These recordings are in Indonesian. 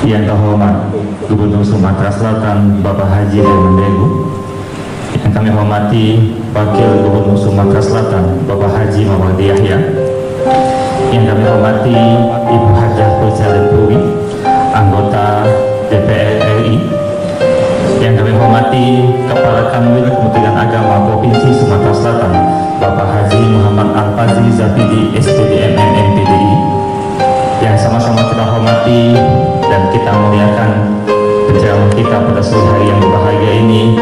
Yang terhormat Gubernur Sumatera Selatan Bapak Haji Mendegu, yang kami hormati Wakil Gubernur Sumatera Selatan Bapak Haji Mawardi Yahya, yang kami hormati Ibu Hajah Purcalen Puri, anggota DPR RI, yang kami hormati Kepala Kanwil Kementerian Agama Provinsi Sumatera Selatan Bapak Haji Muhammad Al-Fazli Zafidi SPDM MPDI, yang sama-sama kita hormati dan kita muliakan penceramah kita pada sore hari yang berbahagia ini,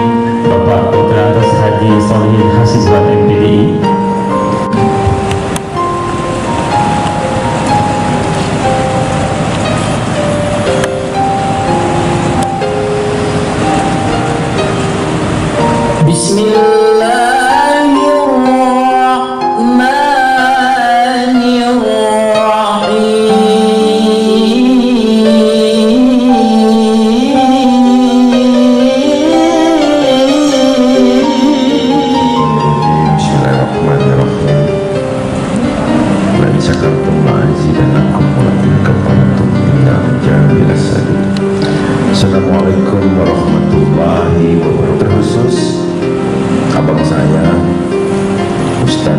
Bapak Dr. Andes Haji Solihin Hasizwan MPDI. Assalamualaikum warahmatullahi wabarakatuh. Terkhusus abang saya Ustaz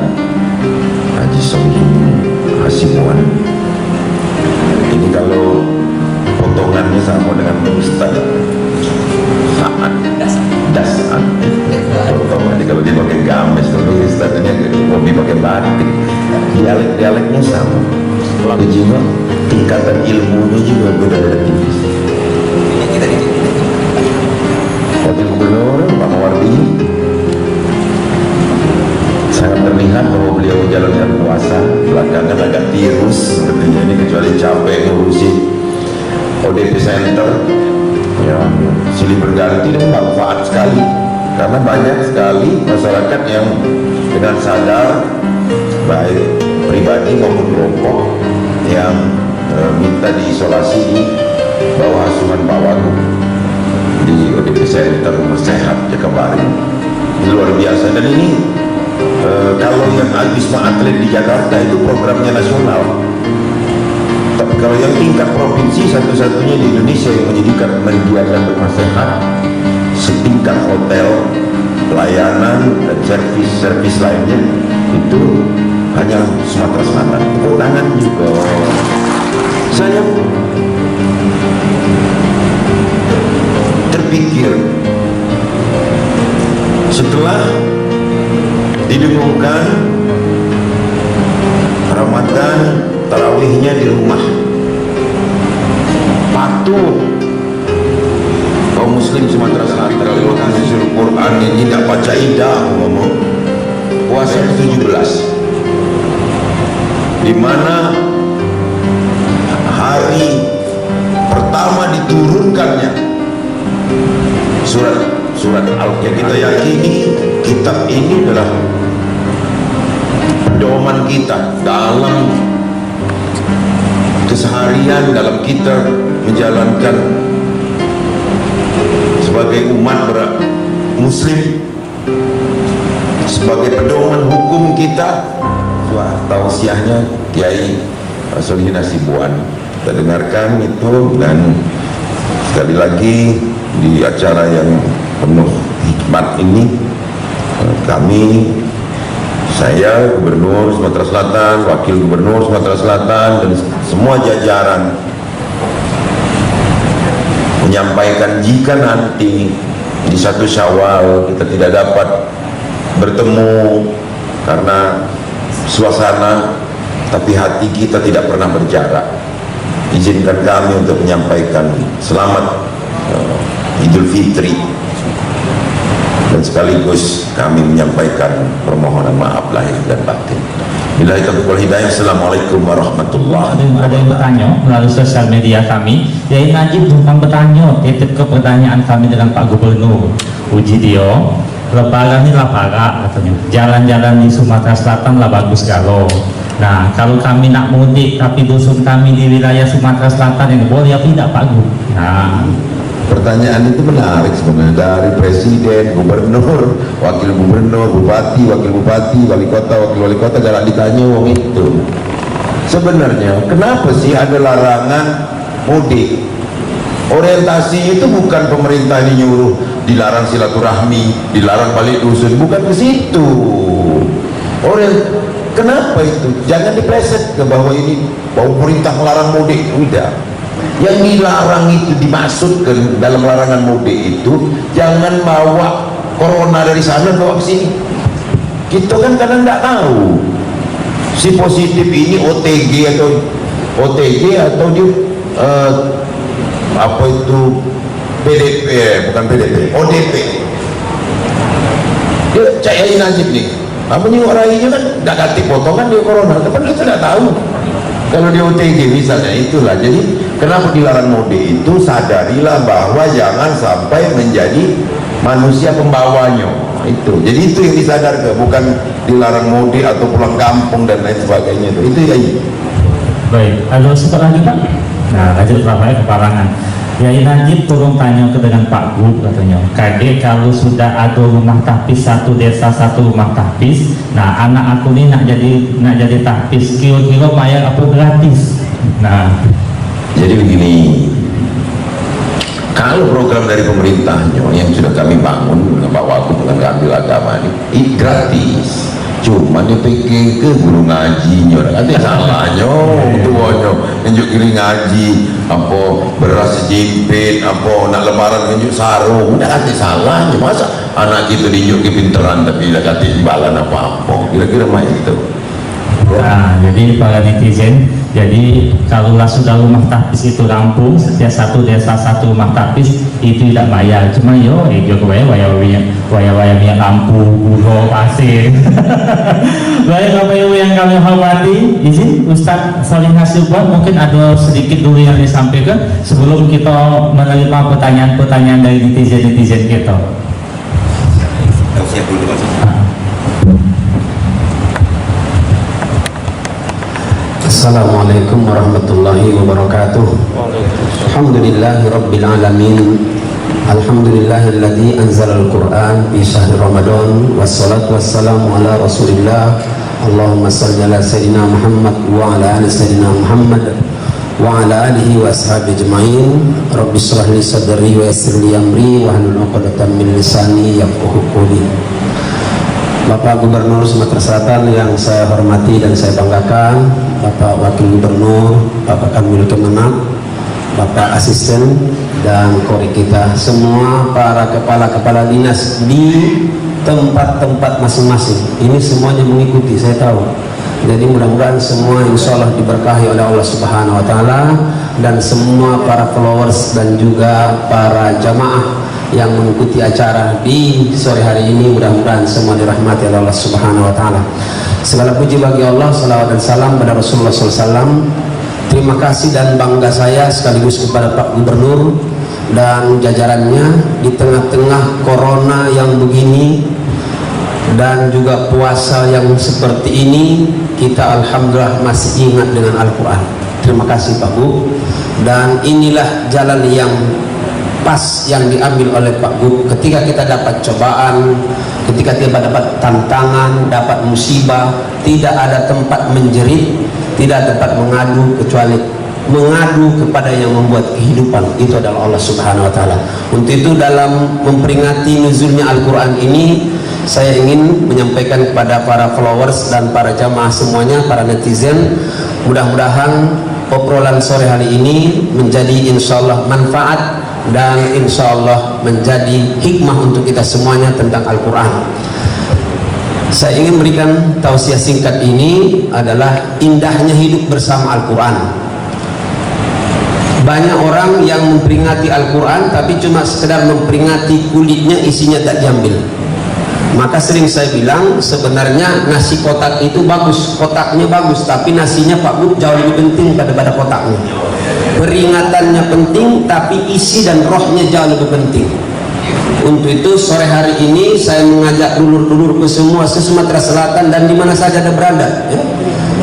Haji Solihin Hasizwan. Ini kalau potongannya sama dengan Ustaz Saat Dasar. Potongannya kalau dia pakai games, kalau Ustaz ini hobi pakai batik. Dialek-dialeknya sama. Lalu juga tingkatan ilmunya juga beda-beda tipis. Wakil Gubernur Pak Mawardi, sangat terlihat bahwa beliau menjalankan puasa. Belakangan agak tirus sepertinya ini, kecuali capek ngurusi ODP Center yang silih berganti dan manfaat sekali, karena banyak sekali masyarakat yang dengan sadar, baik pribadi maupun kelompok, yang minta diisolasi di bawah asuhan Pak Wagub di ODP Center Rumah Sehat Jakabaring. Ini luar biasa. Dan ini kalau yang Wisma Atlet di Jakarta itu programnya nasional, tapi kalau yang tingkat provinsi satu-satunya di Indonesia yang menyediakan rumah sehat setingkat hotel, pelayanan dan servis lainnya itu hanya Sumatera Selatan. Tepuk tangan juga. Saya terpikir setelah didengungkan Ramadan tarawihnya di rumah, patuh kaum muslim Sumatera Selatan kalau hasil Quran ini tidak baca idah, ngomong puasa 17, di mana hari pertama diturunkannya surat Al-Qur'an. Kita yakini kitab ini adalah pedoman kita dalam keseharian, dalam kita menjalankan sebagai umat muslim, sebagai pedoman hukum kita. Tausiahnya Kiai Solihin Hasizwan kita dengarkan itu, dan sekali lagi di acara yang penuh hikmat ini kami, saya Gubernur Sumatera Selatan, Wakil Gubernur Sumatera Selatan, dan semua jajaran menyampaikan jika nanti di 1 Syawal kita tidak dapat bertemu karena suasana, tapi hati kita tidak pernah berjarak, izinkan kami untuk menyampaikan selamat Idul Fitri, dan sekaligus kami menyampaikan permohonan maaf lahir dan batin. Billahi taufiq wal hidayah. Assalamualaikum warahmatullahi wabarakatuh. Ada yang bertanya melalui sosial media kami. Yai Najib tentang bertanya, titip ke pertanyaan kami dengan Pak Gubernur Uji Dio. Lebaran ini lapara katanya, jalan-jalan di Sumatera Selatan lah bagus kalau. Nah, kalau kami nak mudik tapi dusun kami di wilayah Sumatera Selatan yang boleh apa tidak Pak Gu? Nah, pertanyaan itu menarik sebenarnya, dari presiden, gubernur, wakil gubernur, bupati, wakil bupati, wali kota, wakil wali kota, galak ditanya wong itu. Sebenarnya kenapa sih ada larangan mudik? Orientasi itu bukan pemerintah ini nyuruh dilarang silaturahmi, dilarang balik dusun, bukan ke situ. Kenapa itu? Jangan dipleset ke bahwa ini bahwa pemerintah melarang mudik. Udah, yang dilarang itu dimaksudkan dalam larangan mudik itu jangan bawa corona dari sana bawa ke sini. Kita kan kadang nggak tahu si positif ini OTG atau dia apa itu PDP, bukan PDP, ODP. Dia cayain najib nih, namanya orangnya kan nggak ganti potongan dia corona, tapi kita nggak tahu kalau dia OTG misalnya. Itulah jadi kenapa dilarang mudik itu, sadarilah bahwa jangan sampai menjadi manusia pembawanya itu. Jadi itu yang disadarkan, bukan dilarang mudik atau pulang kampung dan lain sebagainya. Itu ya. Baik, ada setelah lagi Pak. Nah, lanjut Rafael keparangan. Yai Najib turun tanya ke dengan Pak Gub katanya. Kade kalau sudah ada rumah tahfiz satu desa satu rumah tahfiz, nah anak aku ini nak jadi tahfiz kilo-kilo bayar apa gratis. Nah, jadi begini, kalau program dari pemerintahnya yang sudah kami bangun, Pak Wagub dengan ambil agama ini gratis. Cuma dia pikir ke guru ngajinya, ada salahnya, tuanya tunjuk kiri ngaji, apa beras sejipit, apa nak lebaran tunjuk sarung, udah ada salahnya. Masa anak kita tunjuk kepinteran tapi tidak kata imbalan apa-apa, kira-kira macam itu. Nah, jadi para netizen, jadi kalaulah sudah rumah tahfiz itu rampung, setiap satu desa satu rumah tahfiz itu tidak bayar, cuma waya minyak lampu, gula, pasir. Baik Bapak Ibu yang kami hormati, izin Ustadz Salim Hasibwan mungkin ada sedikit dulu yang disampaikan sebelum kita menerima pertanyaan-pertanyaan dari netizen-netizen kita. Siap dulu Pak. Assalamualaikum warahmatullahi wabarakatuh. Alhamdulillahi rabbil alamin. Alhamdulillahilladzi anzala al-Qur'an fi syahri Ramadan, wassalatu wassalamu ala Rasulillah. Allahumma shalli ala sayyidina Muhammad wa ala ali sayyidina Muhammad wa ala alihi wa ashabihi ajma'in. Rabbi shrah li sadri wa yassir li amri wa hlul 'uqdatam min lisani yafqahu qawli. Bapak Gubernur Sumatera Selatan yang saya hormati dan saya banggakan, Bapak Wakil Gubernur, Bapak Kamil Kemenak, Bapak Asisten dan kori kita semua, para kepala-kepala dinas di tempat-tempat masing-masing. Ini semuanya mengikuti, saya tahu. Jadi mudah-mudahan semua insya Allah diberkahi oleh Allah Subhanahu Wa Taala, dan semua para followers dan juga para jamaah yang mengikuti acara di sore hari ini, mudah-mudahan semua dirahmati oleh Allah Subhanahu Wa Taala. Segala puji bagi Allah, salawat dan salam pada Rasulullah SAW. Terima kasih dan bangga saya sekaligus kepada Pak Gubernur dan jajarannya di tengah-tengah corona yang begini dan juga puasa yang seperti ini, kita alhamdulillah masih ingat dengan Al-Quran. Terima kasih Pak Bu. Dan inilah jalan yang pas yang diambil oleh Pak Gub ketika kita dapat cobaan, ketika kita dapat tantangan, dapat musibah, tidak ada tempat menjerit, tidak ada tempat mengadu kecuali mengadu kepada yang membuat kehidupan, itu adalah Allah Subhanahu Wa Taala. Untuk itu dalam memperingati nuzulnya Al-Quran ini, saya ingin menyampaikan kepada para followers dan para jamaah semuanya, para netizen, mudah-mudahan obrolan sore hari ini menjadi insyaallah manfaat dan insya Allah menjadi hikmah untuk kita semuanya tentang Al-Quran. Saya ingin memberikan tausiah singkat ini adalah indahnya hidup bersama Al-Quran. Banyak orang yang memperingati Al-Quran tapi cuma sekedar memperingati kulitnya, isinya tak diambil. Maka sering saya bilang sebenarnya nasi kotak itu bagus, kotaknya bagus, tapi nasinya Pak Bu jauh lebih penting daripada kotaknya. Peringatannya penting, tapi isi dan rohnya jauh lebih penting. Untuk itu sore hari ini saya mengajak dulur-dulurku semua se-Sumatera Selatan dan di mana saja ada berada, ya,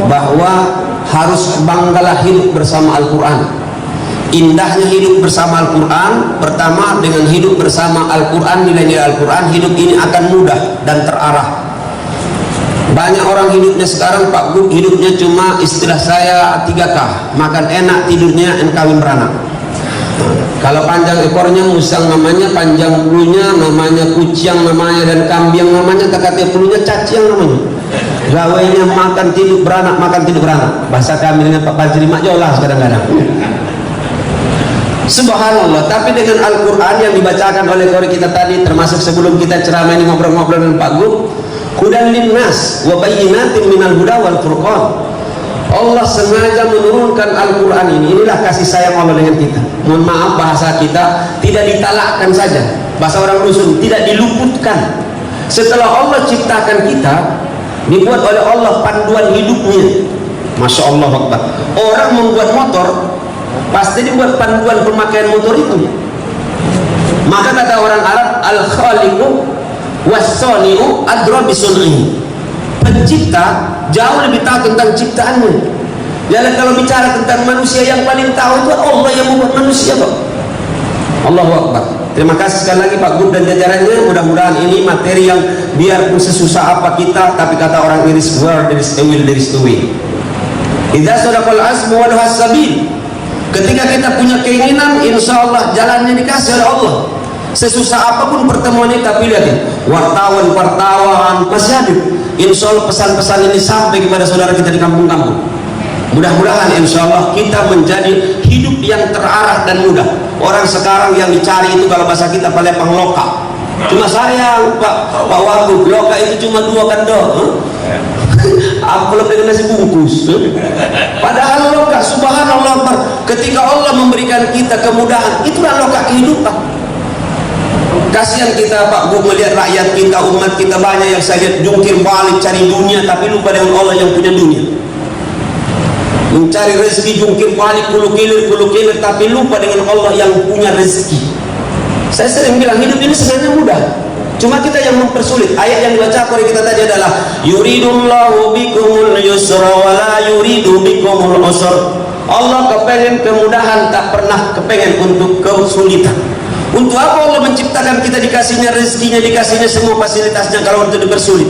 bahwa harus banggalah hidup bersama Al-Quran. Indahnya hidup bersama Al-Quran, pertama dengan hidup bersama Al-Quran, nilai-nilai Al-Quran, hidup ini akan mudah dan terarah. Banyak orang hidupnya sekarang Pak Gub, hidupnya cuma istilah saya 3K, makan enak, tidurnya, dan kawin beranak. Kalau panjang ekornya musang namanya, panjang bulunya namanya kucing namanya, dan kambing namanya, takatnya bulunya cacing namanya. Gawainya makan tidur beranak, makan tidur beranak. Bahasa kami dengan Pak Fajri mak jolas kadang-kadang. Subhanallah. Tapi dengan Al-Quran yang dibacakan oleh kori kita tadi, termasuk sebelum kita ceramah ini ngobrol-ngobrol dengan Pak Gub, hudan linnas wa bayyinatin minal huda wal furqan. Allah sengaja menurunkan Al-Quran ini. Inilah kasih sayang Allah dengan kita. Mohon maaf bahasa kita tidak ditalakkan saja, bahasa orang dusun, tidak diluputkan. Setelah Allah ciptakan kita, dibuat oleh Allah panduan hidupnya. Masya Allah Akbar. Orang membuat motor pasti dibuat panduan pemakaian motor itu. Maka kata orang Arab, al-khaliqu was-sani'u adra bisun'ihi. Pencipta jauh lebih tahu tentang ciptaannya. Jadi kalau bicara tentang manusia, yang paling tahu itu Allah yang membuat manusia kok. Allahu Akbar. Terima kasih sekali lagi Pak Gub dan jajarannya. Mudah-mudahan ini materi yang biarpun sesusah apa kita, tapi kata orang Iris, where there is a will, there is a way. Idza sadaqal azmu wa lahas sabil. Ketika kita punya keinginan, insya Allah jalannya dikasih oleh Allah. Sesusah apapun pertemuan ini, tapi lihat ya, wartawan masih hadir. Insya Allah pesan-pesan ini sampai kepada saudara kita di kampung-kampung. Mudah-mudahan insya Allah kita menjadi hidup yang terarah dan mudah. Orang sekarang yang dicari itu kalau bahasa kita palepang loka. Cuma sayang Pak Wagub, loka itu cuma 2 kandok. Amplop dengan nasi bungkus. Padahal loka, subhanallah, ketika Allah memberikan kita kemudahan, itulah loka kehidupan. Kasihan kita Pak Gub melihat rakyat kita, umat kita banyak yang saya lihat jungkir balik cari dunia, tapi lupa dengan Allah yang punya dunia. Mencari rezeki jungkir balik puluh kilir, tapi lupa dengan Allah yang punya rezeki. Saya sering bilang hidup ini sebenarnya mudah, cuma kita yang mempersulit. Ayat yang dibaca oleh kita tadi adalah yuridullahu bikumul yusra wa la yuridu bikumul usra. Allah kepengen kemudahan, tak pernah kepengen untuk kesulitan. Untuk apa Allah menciptakan kita, dikasihnya rezekinya, dikasihnya semua fasilitasnya, kalau untuk dipersulit?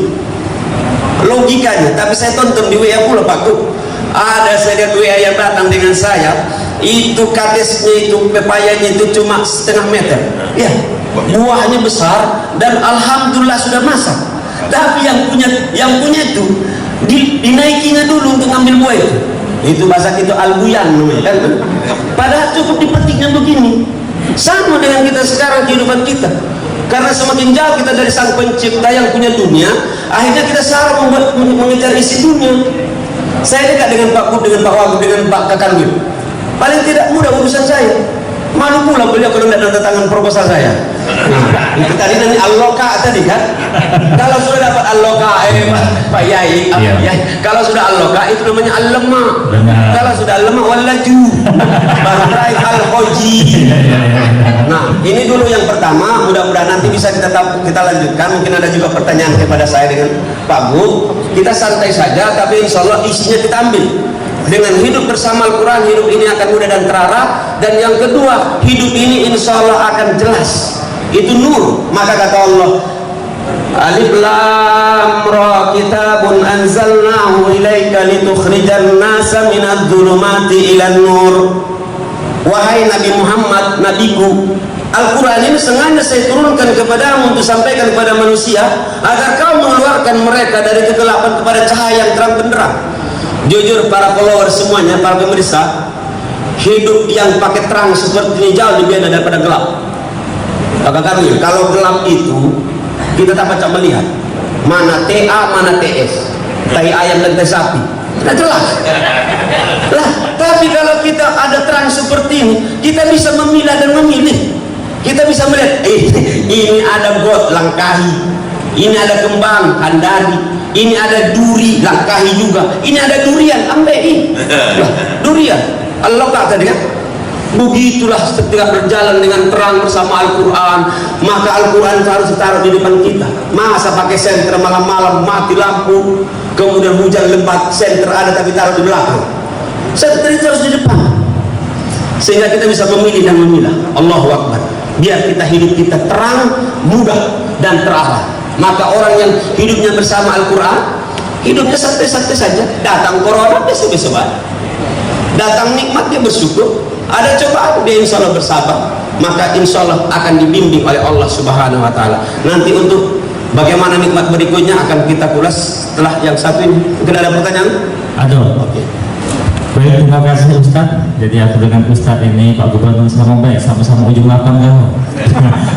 Logikanya. Tapi saya tonton di WA pula Pak Gub, ada saya lihat WA yang datang dengan saya, itu kadesnya itu, pepayanya itu cuma 1/2 meter ya, buahnya besar dan alhamdulillah sudah masak. Tapi yang punya itu dinaikinya dulu untuk ngambil buah itu bahasa kita albuyan kan? Padahal cukup dipetiknya begini. Sama dengan kita sekarang kehidupan kita, karena semakin jauh kita dari sang pencipta yang punya dunia, akhirnya kita salah mengejar isi dunia. Saya dekat dengan Pak Gub, dengan Pak Wagub, dengan Pak Kakanwil. Paling tidak mudah urusan saya. Malu pula beliau kalau tidak tanda tangan proposal saya. Nah, itu tadi nanti alloka tadi kan. Kalau sudah dapat alloka, Pak Yai, kalau sudah alloka itu namanya al-lema. Kalau sudah al-lema wallaju, baru terakhir al-koji. Nah, ini dulu yang pertama. Mudah-mudahan nanti bisa kita lanjutkan. Mungkin ada juga pertanyaan kepada saya dengan Pak Gub. Kita santai saja, tapi insya Allah isinya kita ambil. Dengan hidup bersama Al-Quran, hidup ini akan mudah dan terarah. Dan yang kedua, hidup ini insya Allah akan jelas, itu nur. Maka kata Allah, Alif Lam Ra, kitabun anzalnahu ilaika litukhrijan nasa minadh dhulumati ilan nur. Wahai Nabi Muhammad, nabiku, Al-Quran ini sengaja saya turunkan kepadamu untuk sampaikan kepada manusia, agar kau mengeluarkan mereka dari kegelapan kepada cahaya yang terang benderang. Jujur para follower semuanya, para pemirsa, hidup yang pakai terang seperti ini jauh lebih beda daripada gelap. Kalau gelap itu kita tak baca melihat mana TA, mana TS, tai ayam dan tai sapi, tidak jelas lah. Tapi kalau kita ada terang seperti ini, kita bisa memilah dan memilih. Kita bisa melihat, ini ada got, langkahi. Ini ada kembang, handari. Ini ada duri, langkahi juga. Ini ada durian, ambein. Durian, Allah kata dia. Begitulah setiap berjalan dengan terang bersama Al-Quran. Maka Al-Quran harus ditaruh di depan kita. Masa pakai senter malam-malam, mati lampu, kemudian hujan lebat, senter ada tapi taruh di belakang. Senter itu harus di depan, sehingga kita bisa memilih dan memilah. Allahu Akbar. Biar kita hidup kita terang, mudah dan terarah. Maka orang yang hidupnya bersama Al-Quran, hidupnya santai-santai saja. Datang corona, besok-besok datang nikmat dia bersyukur. ada cobaan, dia insya Allah bersabar, maka insya Allah akan dibimbing oleh Allah Subhanahu Wa Taala. Nanti untuk bagaimana nikmat berikutnya akan kita kulas setelah yang satu ini. Mungkin ada pertanyaan? Ada. Oke. Baik, terima kasih Ustadz. Jadi aku dengan Ustadz ini Pak Gubernur sama baik, sama-sama ujung lapang kan.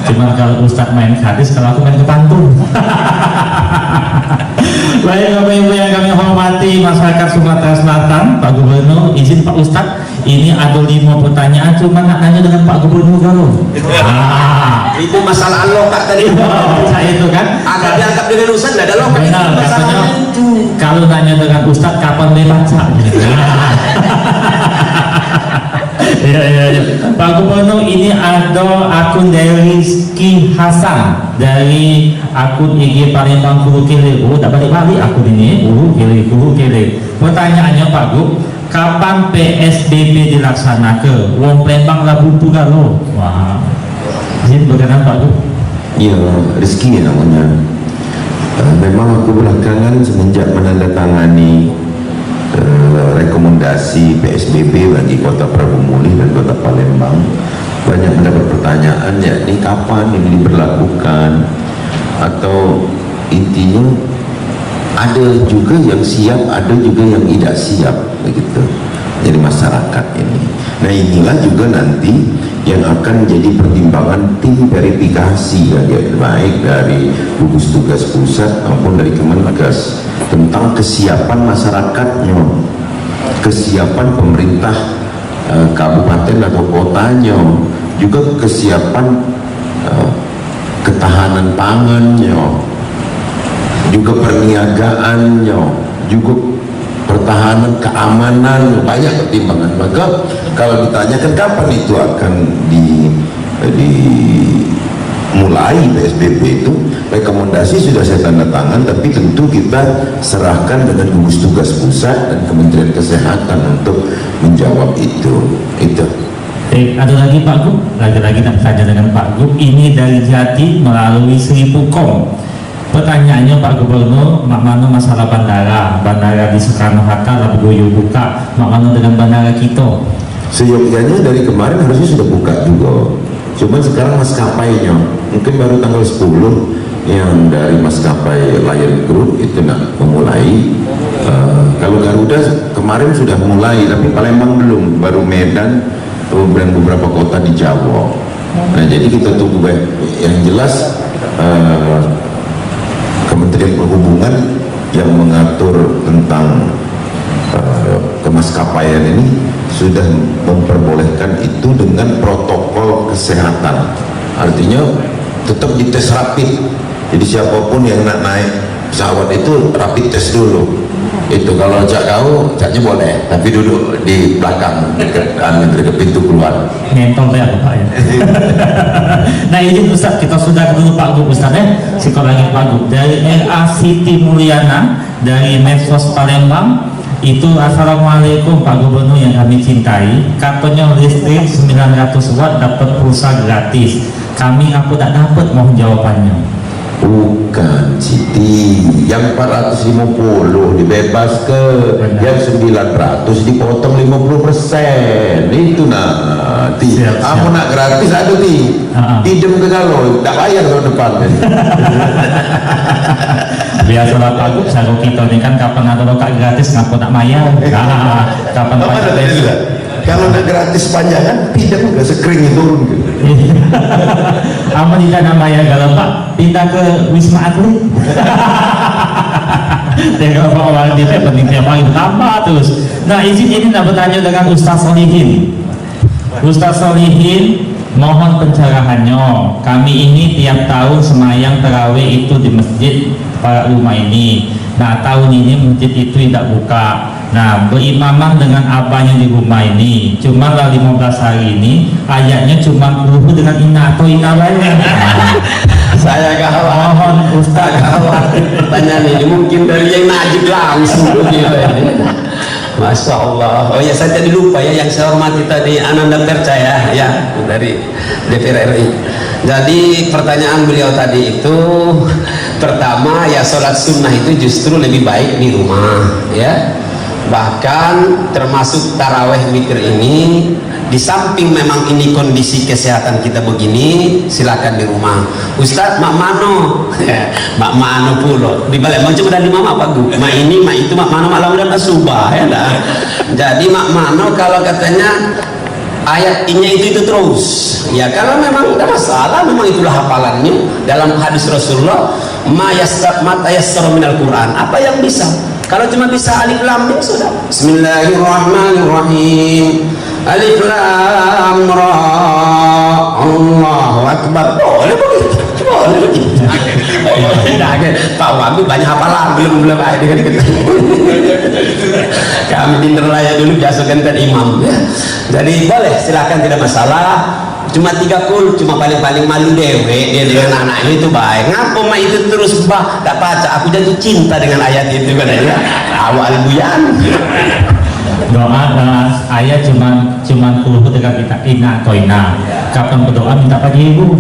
Cuma kalau Ustadz main hadis, kalau aku main ke pantun. Baik Bapak Ibu yang kami hormati masyarakat Sumatera Selatan, Pak Gubernur, izin Pak Ustadz, ini ada 5 pertanyaan, cuma nak nanya dengan Pak Gubernur kalau. Itu masalah lokak tadi. Saya itu kan. Agak dianggap dengan Ustadz, tidak ada lokak. Benar, katanya kalau nanya dengan Ustadz kapan dia baca? Ya. Pak Gubernur, ini ada akun dari Rizky Hasan dari akun IG Palembang Guru Kele. Tak balik-balik akun ini, Guru Kele. Pertanyaannya Pak Gub, kapan PSBB dilaksanakan? Wong Palembang lah buntu galo. Wah, izin berkenan Pak Gub. Ya, rezeki namanya. Memang aku belakangan semenjak menandatangani rekomendasi PSBB bagi Kota Prabu Muli dan Kota Palembang, banyak mendapat pertanyaan, ya ini kapan ini diberlakukan, atau intinya ada juga yang siap, ada juga yang tidak siap begitu. Jadi masyarakat ini. Nah inilah juga nanti yang akan menjadi pertimbangan tim verifikasi baik dari gugus tugas pusat maupun dari Kemenkes tentang kesiapan masyarakatnya, kesiapan pemerintah kabupaten atau kotanya, juga kesiapan ketahanan pangannya, juga perniagaannya, juga pertahanan keamanan, banyak pertimbangan. Maka kalau ditanyakan kapan itu akan dimulai PSBB itu, rekomendasi sudah saya tanda tangan, tapi tentu kita serahkan dengan gugus tugas pusat dan Kementerian Kesehatan untuk menjawab itu. Ada lagi Pak Gub, lagi-lagi nak tanya dengan Pak Gub. Ini dari Jati melalui Sri Pukom. Pertanyaannya Pak Gubernur, makmano masalah bandara di Soekarno-Hatta lah begoyo buka, makmano dengan bandara kita? Seyogyanya dari kemarin harusnya sudah buka juga, cuman sekarang maskapainya mungkin baru tanggal 10 yang dari maskapai Lion Group itu nak memulai. Kalau Garuda kemarin sudah mulai, tapi Palembang belum, baru Medan dan beberapa kota di Jawa. Nah jadi kita tunggu baik. Yang jelas Kementerian Perhubungan yang mengatur tentang kemaskapaian ini sudah memperbolehkan itu dengan protokol kesehatan, artinya tetap dites rapid. Jadi siapapun yang nak naik pesawat itu rapid test dulu. Itu kalau caknya boleh, tapi duduk di belakang dekat pintu keluar. Ngentol ya Pak ya. Nah izin Ustaz, kita sudah ketemu Pak Gub Ustaz ya. Psikologis Pak Gub dari RA Siti Mulyana dari Medsos Palembang. Itu assalamualaikum Pak Gubernur yang kami cintai. Katanya listrik 900 watt dapat pulsa gratis. Kami aku tak dapat, mohon jawabannya. Bukan Siti, yang 450 dibebas ke, yang 900 dipotong 50%. Itu nanti kamu nak gratis ada nih, idem ke galau, tak bayar tahun depan. Biasalah Pak Gub, saya kita ini kan kapan ada lokal gratis ngapa nak mayar. Kapan kalau nak gratis panjangan tidak udah sekering turun gitu. Apa tidak namanya kalau Pak pindah ke Wisma Atlet. Dan kalau Pak orang di penting tiap hari tambah terus. Nah izin ini nak bertanya dengan Ustaz Solihin. Ustaz Solihin, mohon pencerahannya. Kami ini tiap tahun semayang tarawih itu di masjid para rumah ini. Nah tahun ini masjid itu tidak buka. Nah berimamah dengan abahnya di rumah ini. Cuma lah 15 hari ini ayatnya cuma beruhu dengan inna atau inna lainnya. Saya khawatir, Mohon Ustaz khawatir pertanyaan ini mungkin dari yang najib langsung begitu ini. Masya Allah. Oh ya, saya tadi lupa ya, yang saya hormati tadi Ananda Percaya ya dari DPR RI. Jadi pertanyaan beliau tadi itu, pertama ya sholat sunnah itu justru lebih baik di rumah ya. Bahkan termasuk taraweh witir ini, di samping memang ini kondisi kesehatan kita begini, silakan di rumah. Ustadz, mak mano, mak mano pulo di balik macam dari mama Pak Gu, mak ini, mak itu, mak mano malam dan subah ya dah. Jadi mak mano kalau katanya ayat ini itu terus, ya kalau memang tidak masalah, memang itulah hafalannya. Dalam hadis Rasulullah, ma yassara minal Quran, apa yang bisa. Kalau cuma bisa alif lam ya sudah. Bismillahirrahmanirrahim. Alif lam ra. Allahu akbar. Boleh begitu. Boleh begitu. Pak Wagub banyak hafalan, belum ada dikit-dikit. Kami pinter layar dulu biasa gantian imam ya. Jadi boleh, silakan, tidak masalah. Cuma 3 kul, cuma paling malu dewe dia dengan anaknya itu baik. Ngapa mah itu terus bah tak baca? Aku jatuh cinta dengan ayat itu kan ya. Awal buyan. Doa ayat cuma puluh dengan kita ina atau ina. Kapan berdoa minta pagi ibu.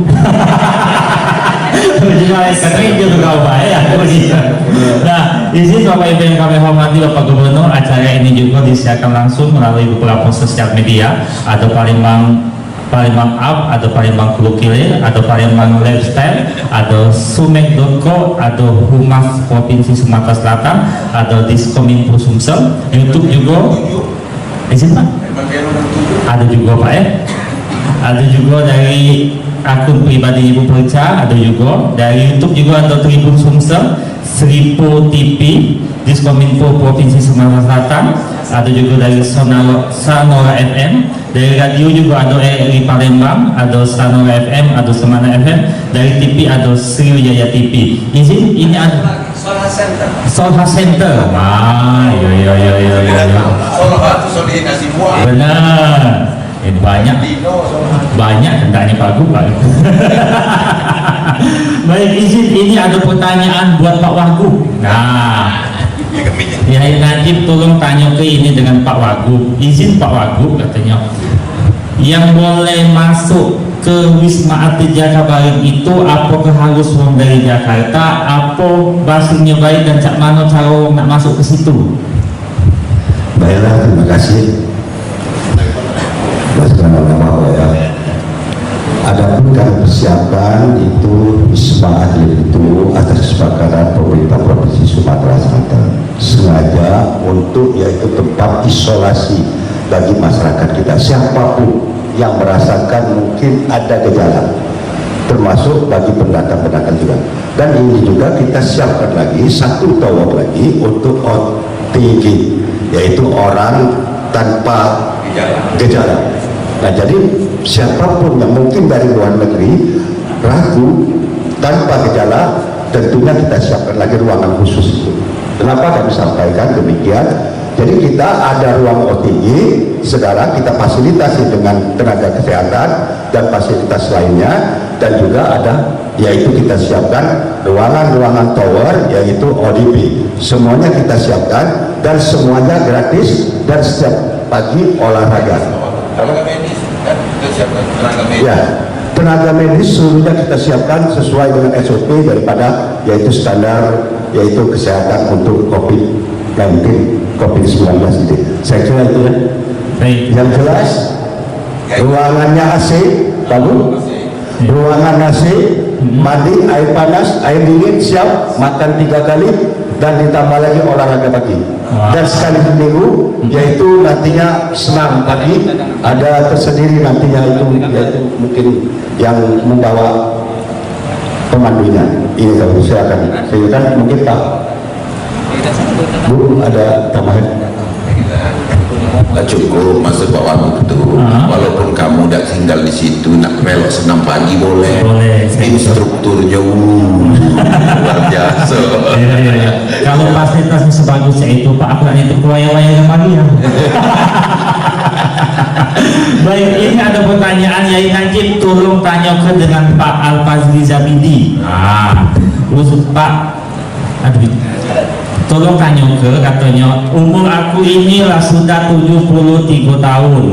Nah, izin Bapak Ibu yang kami hormati, Bapak Gubernur, acara ini juga disiarkan langsung melalui beberapa sosial media, ada Palembang Up, ada Palembang Kulukile, ada Palembang Lifestyle, ada Sumek.co, ada Humas Provinsi Sumatera Selatan, ada Diskominfo Sumsel, YouTube juga, izin Pak? Ada juga Pak ya? Ada juga dari akun pribadi Ibu Perca, ada juga dari YouTube juga, ada Tribun Sumsel, Seripo TV, Diskominfo Provinsi Sumatera Selatan, ada juga dari Sanora FM, dari radio juga ada RRI Palembang, ada Sanora FM, ada Semana FM, dari TV ada Sriwijaya TV. Izin ini ada Solha Center. Ah, iya. Solha itu dikasih buah. Benar. Ini banyak hendaknya Pak Gu, Pak. Baik, izin ini ada pertanyaan buat Pak Wagub. Nah, ya Najib tolong tanya ke ini dengan Pak Wagub. Izin Pak Wagub katanya, yang boleh masuk ke Wisma Atlet Jakabaring itu apakah harus orang dari Jakarta, apa basingnya baik dan cak mana cara nak masuk ke situ? Baiklah, terima kasih. Adapun kalau persiapan itu Wisma Atlet itu atas kesepakatan pemerintah Provinsi Sumatera Selatan, sengaja untuk yaitu tempat isolasi bagi masyarakat kita, siapapun yang merasakan mungkin ada gejala, termasuk bagi pendatang-pendatang juga. Dan ini juga kita siapkan lagi satu tower lagi untuk OTG, yaitu orang tanpa gejala. Nah, jadi siapapun yang mungkin dari luar negeri ragu tanpa gejala, tentunya kita siapkan lagi ruangan khusus itu. Kenapa kami sampaikan demikian? Jadi kita ada ruang OTG, sekarang kita fasilitasi dengan tenaga kesehatan dan fasilitas lainnya, dan juga ada yaitu kita siapkan ruangan-ruangan tower yaitu ODP. Semuanya kita siapkan dan semuanya gratis, dan setiap pagi olahraga. Tenaga medis kan kita siapkan tenaga medis. Ya, tenaga medis seluruhnya kita siapkan sesuai dengan SOP daripada yaitu standar yaitu kesehatan untuk COVID-19, COVID-19 ini. Saya kira itu ya. Baik. Yang jelas ruangannya AC, bagus. Ruangan AC, mandi, air panas, air dingin siap, makan 3 kali, dan ditambah lagi olahraga pagi. Dan sekali seminggu, yaitu nantinya senam pagi, ada tersendiri nantinya itu yaitu mungkin yang membawa pemandunya. Ini kalau saya akan mungkin Pak Bu ada tambahan. Nggak cukup, maksud Pak Wagub itu walaupun kamu udah tinggal di situ nak melok senam pagi boleh. Instrukturnya luar biasa. Iya. Kalau fasilitasnya sebagusnya itu Pak, aku itu wayang-wayang pagi ya. Baik, ini ada pertanyaan Yai Najib, tolong tanyakan dengan Pak Al-Fazli Zabidi. Pak, tolong tanya katanya, umur aku inilah sudah 73 tahun,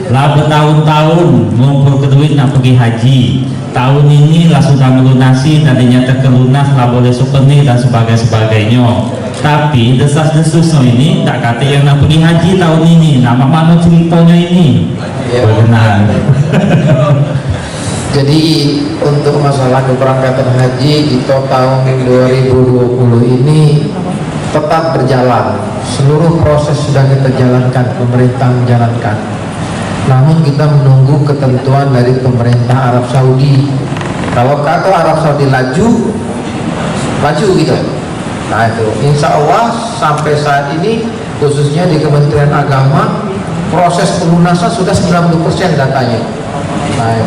lah bertahun-tahun ngumpul ke duit nak pergi haji. Tahun ini lah sudah melunasi dan dinyatakan lunas lah boleh souvenir dan sebagainya. Tapi desas-desusnya ini tak kata yang nak pergi haji tahun ini. Nama mana ceritanya ini? Berkenan. Jadi untuk masalah keberangkatan haji itu tahun 2020 ini tetap berjalan. Seluruh proses sudah kita jalankan, pemerintah menjalankan. Namun kita menunggu ketentuan dari pemerintah Arab Saudi. Kalau kata Arab Saudi laju gitu. Nah itu, insya Allah sampai saat ini khususnya di Kementerian Agama proses pelunasan sudah 90% datanya. Nah,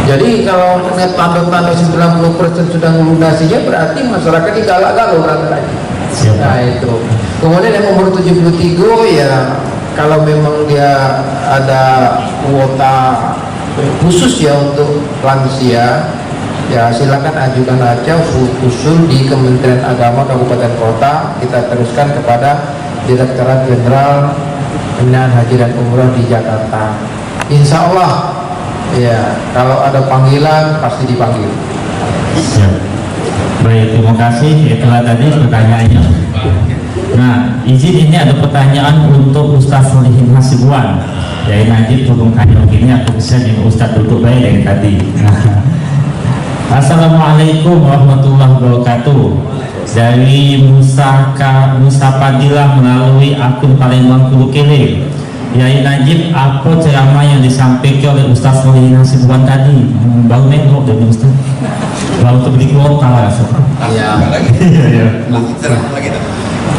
jadi kalau tanda-tanda 90% sudah melunasinya berarti masyarakat ini galak-galak orang lagi. Nah itu. Kemudian yang umur 73 ya kalau memang dia ada kuota khusus ya untuk lansia, ya silakan ajukan aja usul di Kementerian Agama Kabupaten Kota, kita teruskan kepada Direktorat Jenderal Pembinaan Haji dan Umroh di Jakarta. Insya Allah ya kalau ada panggilan pasti dipanggil. Siap. Baik, terima kasih. Itulah tadi pertanyaannya. Nah, izin ini ada pertanyaan untuk Ustaz Solihin Hasibuan. Jadi nanti turun kayu gini aku bisa dengan Ustaz duduk baik dari tadi. Assalamualaikum warahmatullahi wabarakatuh. Dari Musa Padilah melalui akun Palembang Kulukele. Yai Najib, apa ceramah yang disampaikan oleh Ustaz Solihin Hasibuan tadi? Baru nengok dari Ustaz. Baru terbeli kuota lah. Ya,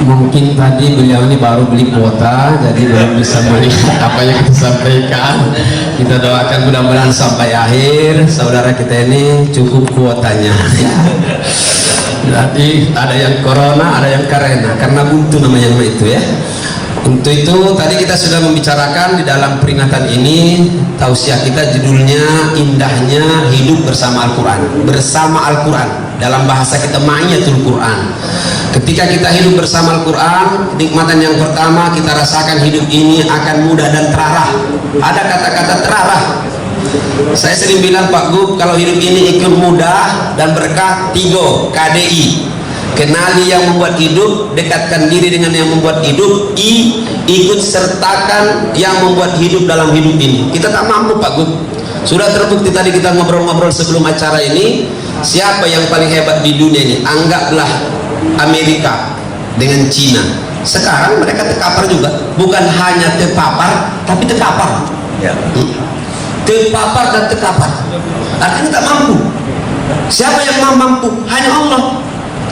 mungkin tadi beliau ini baru beli kuota, jadi belum bisa melihat apa yang kita sampaikan. Kita doakan mudah-mudahan sampai akhir saudara kita ini cukup kuotanya. Jadi ada yang corona, ada yang karena buntu namanya itu ya. Untuk itu tadi kita sudah membicarakan di dalam peringatan ini, tausiah kita judulnya indahnya hidup bersama Al-Quran. Bersama Al-Quran, dalam bahasa kita ma'niyatul Quran. Ketika kita hidup bersama Al-Quran, nikmatan yang pertama kita rasakan hidup ini akan mudah dan terarah. Ada kata-kata terarah. Saya sering bilang Pak Gub, kalau hidup ini ikut mudah dan berkah, 3 KDI. Kenali yang membuat hidup, dekatkan diri dengan yang membuat hidup. Ikut sertakan yang membuat hidup dalam hidup ini. Kita tak mampu Pak Gub. Sudah terbukti tadi kita ngobrol-ngobrol sebelum acara ini, siapa yang paling hebat di dunia ini? Anggaplah Amerika dengan Cina. Sekarang mereka terkapar juga. Bukan hanya terpapar, tapi terkapar. Terpapar dan terkapar. Artinya tak mampu. Siapa yang mampu? Hanya Allah.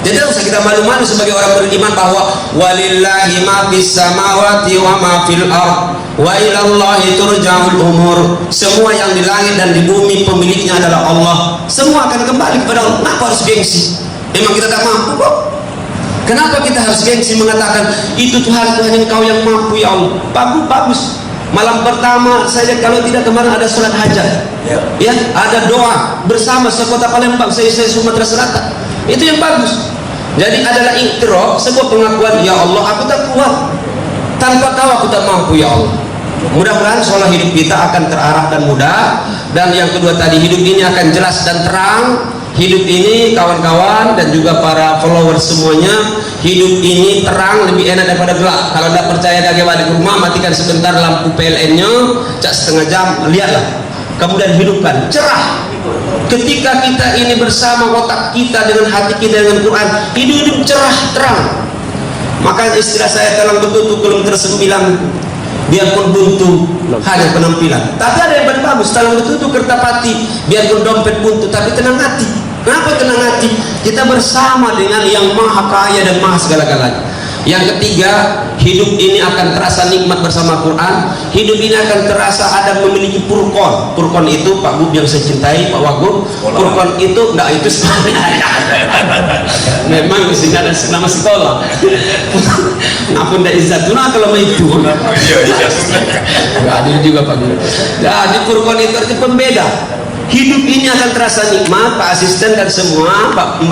Jadi tidak usah kita malu-malu sebagai orang beriman bahwa walillahi ma fis samawati wa ma fil ard wa ilallahi turja'ul umur. Semua yang di langit dan di bumi pemiliknya adalah Allah. Semua akan kembali kepada Allah. Kenapa harus gengsi? Memang kita tak mampu kok. Kenapa kita harus gengsi mengatakan itu Tuhan Engkau yang mampu ya Allah? Bagus. Malam pertama saya lihat, kalau tidak kemarin ada sholat hajat, ya ada doa bersama sekota Palembang, saya Sumatera Selatan. Itu yang bagus. Jadi adalah iktiraf, sebuah pengakuan, ya Allah aku tak kuat, tanpa kau aku tak mampu ya Allah. Mudah-mudahan sholat hidup kita akan terarah dan mudah. Dan yang kedua tadi, hidup ini akan jelas dan terang. Hidup ini kawan-kawan dan juga para followers semuanya, hidup ini terang lebih enak daripada gelap. Kalau tidak percaya lagi balik ke rumah, matikan sebentar lampu PLN-nya, cak setengah jam, lihatlah, kemudian hidupkan cerah. Ketika kita ini bersama otak kita dengan hati kita dengan Quran, hidup cerah terang. Maka istilah saya telang betutu belum tersembilan, biarpun buntu hanya penampilan. Tapi ada yang paling bagus, telang betutu kertapati, biarpun dompet buntu tapi tenang hati. Kenapa tenang hati? Kita bersama dengan yang maha kaya dan maha segala-galanya. Yang ketiga, hidup ini akan terasa nikmat bersama Quran. Hidup ini akan terasa ada memiliki Furqan. Furqan itu Pak Gub yang saya cintai, Pak Wagub. Furqan itu enggak itu sebenarnya. Memang di sini ada nama sekolah. Ngapun dari Zatuna kalau itu. Enggak adil juga Pak Gub. Jadi Furqan itu artinya pembeda. Hidup ini akan terasa nikmat, Pak Asisten dan semua, Pak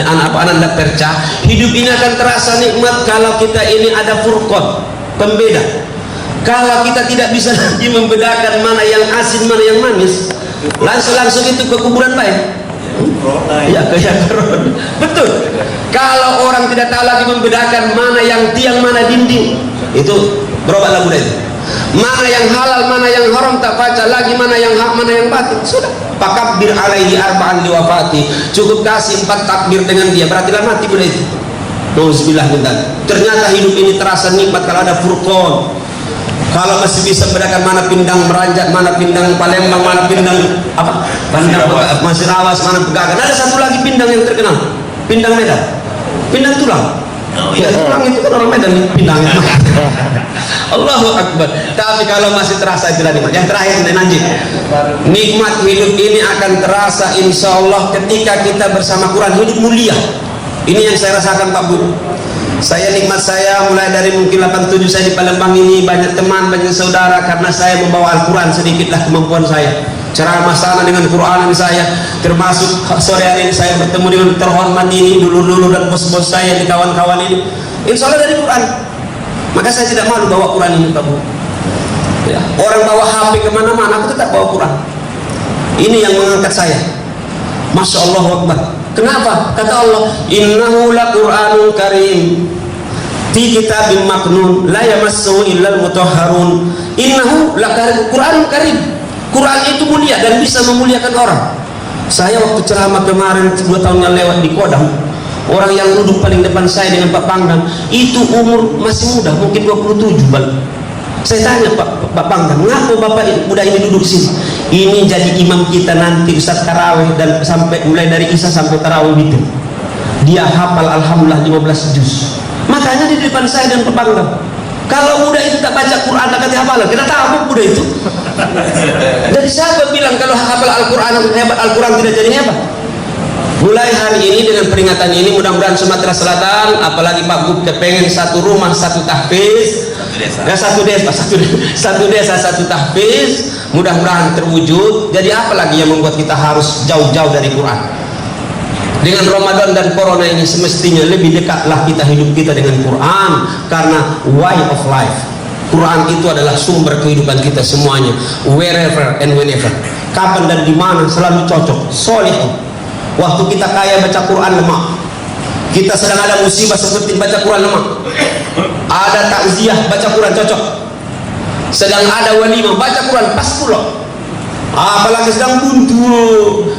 anak-anak perca. Hidup ini akan terasa nikmat kalau kita ini ada Furqan, pembeda. Kalau kita tidak bisa lagi membedakan mana yang asin, mana yang manis, langsung itu ke kuburan baik. Ya kayak corona. Betul. Kalau orang tidak tahu lagi membedakan mana yang tiang, mana dinding, itu berobatlah Buddha itu. Mana yang halal, mana yang haram tak baca lagi, mana yang hak, mana yang batil. Sudah. Pakabir alaihi arba'an liwafati. Cukup kasih 4 takbir dengan dia, berarti lah mati Buddha itu. Nauzubillah min dzalik. Ternyata hidup ini terasa nikmat kalau ada furqan. Kalau masih bisa bedakan mana pindang meranjat, mana pindang Palembang, mana pindang apa? Masirawas, mana Pegagan. Ada satu lagi pindang yang terkenal, pindang Medan, pindang tulang. Ya, tulang itu kan orang Medan nih, pindangnya. Allahu Akbar. Tapi kalau masih terasa itu nikmat. Yang terakhir lanjut. Nikmat hidup ini akan terasa insya Allah ketika kita bersama Quran, hidup mulia. Ini yang saya rasakan Pak Bu. Saya nikmat saya mulai dari mungkin 87 saya di Palembang ini, banyak teman, banyak saudara, karena saya membawa Al-Quran, sedikitlah kemampuan saya. Ceramah sana dengan Quran saya, termasuk sore hari ini saya bertemu dengan terhormat ini, dulu-dulu dan bos-bos saya di kawan-kawan ini, insya Allah dari Quran. Maka saya tidak malu bawa Quran ini Pak Bu. Ya. Orang bawa HP kemana-mana, aku tetap bawa Quran. Ini yang mengangkat saya. Masya Allah Akbar. Kenapa? Kata Allah, innahu laqur'anun karim fi kitabim maknun la yamassuhu illal mutahharun. Innahu laqur'anun karim. Quran itu mulia dan bisa memuliakan orang. Saya waktu ceramah kemarin 2 tahun yang lewat di Kodam, orang yang duduk paling depan saya dengan Pak Pangdam itu umur masih muda, mungkin 27 balik. Saya tanya Pak Pangdam, mengapa Bapak muda ini duduk sini? Ini jadi imam kita nanti Ustaz Tarawih, dan sampai mulai dari Isya sampai Tarawih itu. Dia hafal Alhamdulillah 15 juz. Makanya di depan saya dan Pak Pangdam. Kalau muda itu tak baca Quran, tak kata hafalan, kita tahu muda itu. Jadi siapa bilang kalau hafal Al-Quran hebat, Al-Quran tidak jadi hebat? Mulai hari ini dengan peringatan ini, mudah-mudahan Sumatera Selatan, apalagi Pak Gub kepengen satu rumah satu tahfiz, satu desa satu tahfiz, mudah-mudahan terwujud. Jadi apa lagi yang membuat kita harus jauh-jauh dari Quran? Dengan Ramadan dan Corona ini semestinya lebih dekatlah kita hidup kita dengan Quran, karena way of life. Quran itu adalah sumber kehidupan kita semuanya, wherever and whenever, kapan dan di mana selalu cocok. Solih. Waktu kita kaya baca Quran lemah, kita sedang ada musibah seperti baca Quran lemah. Ada takziah baca Quran cocok, sedang ada walimah baca Quran pas pula. Apalagi sedang buntu,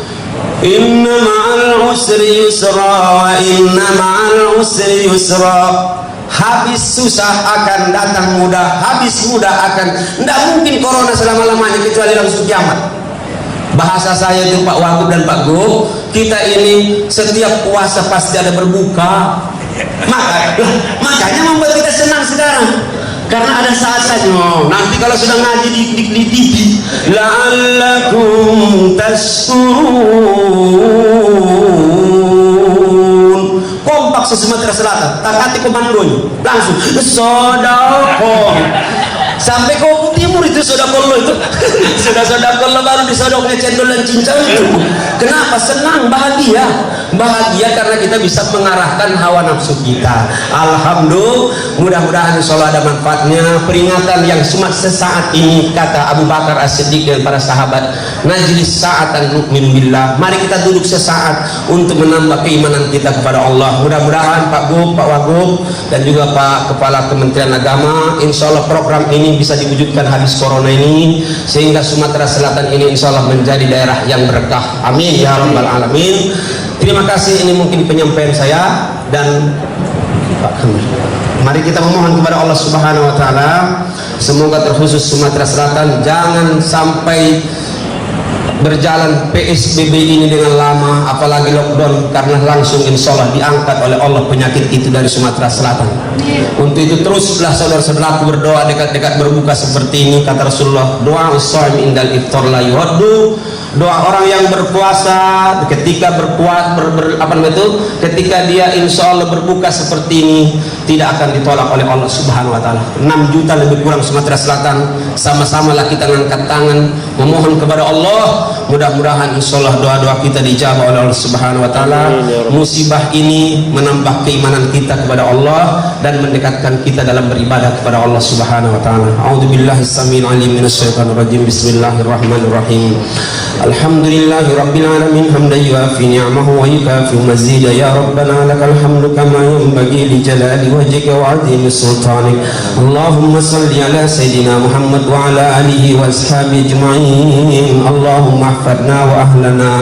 inna ma'al usri yusra wa inna ma'al usri yusra. Habis susah akan datang mudah, habis mudah akan. Tidak mungkin Corona selama-lamanya kecuali langsung kiamat. Bahasa saya itu Pak Wagub dan Pak Gub, kita ini setiap puasa pasti ada berbuka. Makanya membuat kita senang sekarang, karena ada saat-saatnya. Nanti kalau sudah ngaji di TV, la'allakum tashkurun, kompak se-Sumatera Selatan, tak hati komandonya langsung sodako. Sampai ke Timur itu sodakollo itu sudah sodakollo, baru disodoknya cendol dan cincang itu. Kenapa? Senang, bahagia karena kita bisa mengarahkan hawa nafsu kita. Alhamdulillah, mudah-mudahan insya Allah ada manfaatnya. Peringatan yang cuma sesaat ini, kata Abu Bakar As-Siddiq dan para sahabat, najlis sa'atan nu'min billah, mari kita duduk sesaat untuk menambah keimanan kita kepada Allah. Mudah-mudahan Pak Gub, Pak Wagub, dan juga Pak Kepala Kementerian Agama, insya Allah program ini bisa diwujudkan habis Corona ini, sehingga Sumatera Selatan ini insya Allah menjadi daerah yang berkah. Amin ya rabbal alamin. Terima kasih, ini mungkin penyampaian saya, dan mari kita memohon kepada Allah Subhanahu wa taala, semoga terkhusus Sumatera Selatan jangan sampai berjalan PSBB ini dengan lama, apalagi lockdown, karena langsung insya Allah diangkat oleh Allah penyakit itu dari Sumatera Selatan. Untuk itu teruslah saudara-saudaraku berdoa dekat-dekat berbuka seperti ini. Kata Rasulullah, doa usaim indal iftar la yuraddu. Doa orang yang berpuasa ketika ketika dia insya Allah berbuka seperti ini tidak akan ditolak oleh Allah Subhanahu wa taala. 6 juta lebih kurang Sumatera Selatan, sama-samalah kita angkat tangan memohon kepada Allah, mudah-mudahan insyaallah doa-doa kita dijawab oleh Allah Subhanahu wa taala. Musibah ini menambah keimanan kita kepada Allah dan mendekatkan kita dalam beribadah kepada Allah Subhanahu wa taala. A'udzubillahi samil alim minasyaitonir rajim. Bismillahirrahmanirrahim. Alhamdulillahirabbil alamin hamdan yuafi ni'amahu wa yukafi mazida. Ya rabbana lakal hamdu kama yanbaghi li jalali wajhika wa 'azimi sultanik. Allahumma salli ala sayidina Muhammad wa ala alihi wa ashabihi ajma'in. Allahumma ihfadna wa ahlana,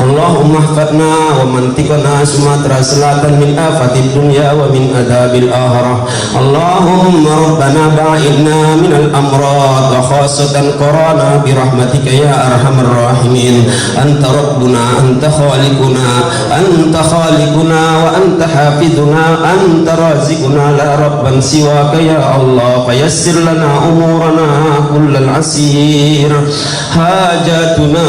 Allahumma ihfadna wa mantiqna Sumatera Selatan min afatid dunya wa min adabil akhirah. Allahumma rabbana ba'idna minal amrad wa khasatan qarana bi rahmatika ya arhamar rahimin. Anta rabbuna, anta khaliquna, anta khaliquna wa anta hafiduna, anta raziquna, la rabban siwaka ya Allah. Fayassir lana umurana kullal asir. Hajatuna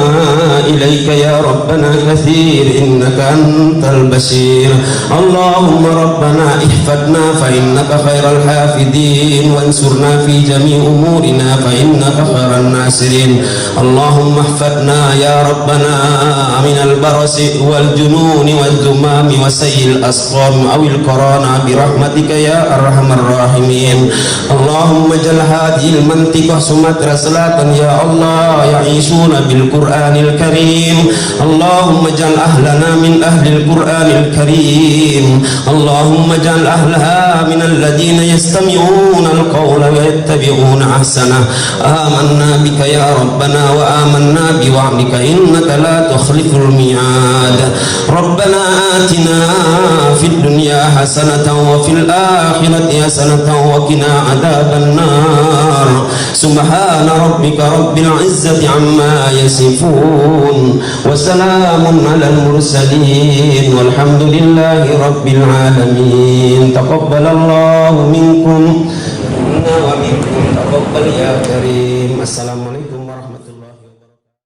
ilaika ya rabbana kathir, innaka antal basir. Allahumma rabbana ihfadna fa innaka khairal hafidin, wansurna fi jami' umurina fa innaka khairan nasirin. Allahumma ihfadna ya rabbana minal barasi wal jununi wal dhumami wa sayyil asqam awil qarana bi rahmatika ya arhamar rahimin. Allahumma jal hadhil mantiqah Sumatera Selatan ya Allah ya'ishuna bil Qur'anil Karim. Allahumma jal ahlana min ahlil Qur'anil Karim. Allahumma jal ahlaha min alladhina yastami'una al-qawla wa yattabi'una ahsana. Amanna bika ya rabbana wa amanna bi wa'dika innaka la tukhliful mi'ad. Rabbana atina fid dunya hasanatan wa fil akhirati hasanatan wa qina adzaban nar. Subhana rabbika rabbil izzati amma yasifun wa salamun alal mursalin walhamdulillahi rabbil alamin. Taqabbalallahu minkum wa minkum taqabbal ya karim. Assalamualaikum warahmatullahi wabarakatuh.